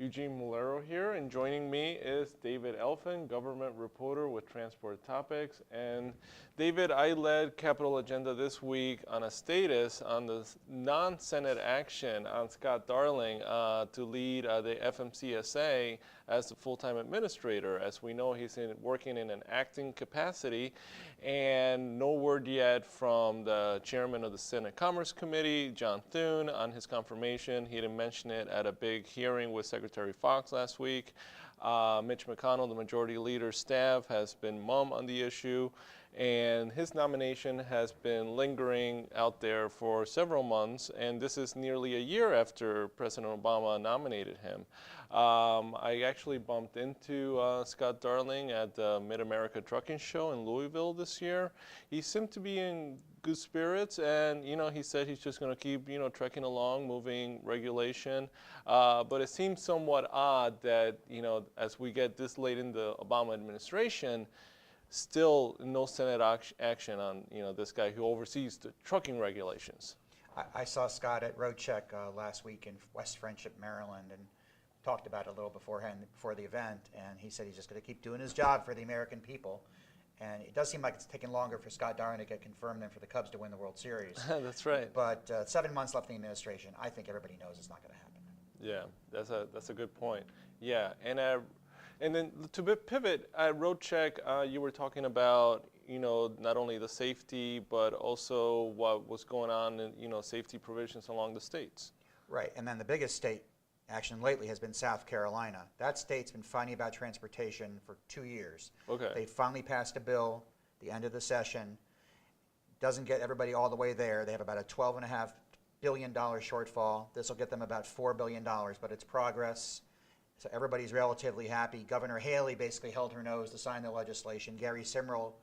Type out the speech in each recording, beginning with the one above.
Eugene Mulero here, and joining me is David Elfin, government reporter with Transport Topics. And David, I led Capital Agenda this week on a status on the non-Senate action on Scott Darling to lead the FMCSA as the full-time administrator. As we know, he's working in an acting capacity, and no word yet from the chairman of the Senate Commerce Committee, John Thune, on his confirmation. He didn't mention it at a big hearing with Secretary Fox last week. Mitch McConnell, the majority leader's staff, has been mum on the issue, and his nomination has been lingering out there for several months, and this is nearly a year after President Obama nominated him. I actually bumped into Scott Darling at the Mid-America Trucking Show in Louisville this year. He seemed to be in good spirits, and he said he's just going to keep trekking along, moving regulation. But it seems somewhat odd that as we get this late in the Obama administration, still no Senate action on this guy who oversees the trucking regulations. I saw Scott at Road Check last week in West Friendship, Maryland, and talked about it a little beforehand, before the event, and he said he's just going to keep doing his job for the American people. And it does seem like it's taking longer for Scott Darling to get confirmed than for the Cubs to win the World Series. That's right. But 7 months left in the administration. I think everybody knows it's not going to happen. Yeah, that's a good point. Yeah, and then to pivot, at Road Check, you were talking about not only the safety but also what was going on in safety provisions along the states. Right, and then the biggest state action lately has been South Carolina. That state's been fighting about transportation for 2 years. Okay. They finally passed a bill at the end of the session. Doesn't get everybody all the way there. They have about a $12.5 billion shortfall. This will get them about $4 billion, but it's progress. So everybody's relatively happy. Governor Haley basically held her nose to sign the legislation. Gary Simrel,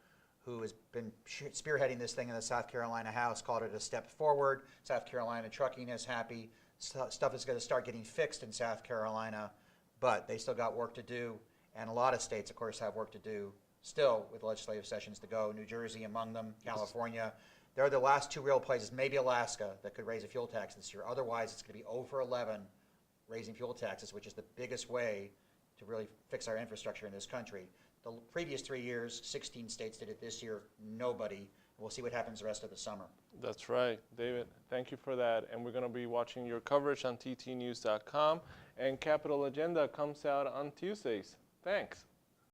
who has been spearheading this thing in the South Carolina House, called it a step forward. South Carolina trucking is happy. Stuff is going to start getting fixed in South Carolina, but they still got work to do, and a lot of states, of course, have work to do still with legislative sessions to go. New Jersey among them, California. They're the last two real places, maybe Alaska, that could raise a fuel tax this year. Otherwise, it's going to be 0 for 11 raising fuel taxes, which is the biggest way to really fix our infrastructure in this country. The previous 3 years, 16 states did it. This year, nobody. We'll see what happens the rest of the summer. That's right, David. Thank you for that. And we're going to be watching your coverage on ttnews.com. And Capital Agenda comes out on Tuesdays. Thanks.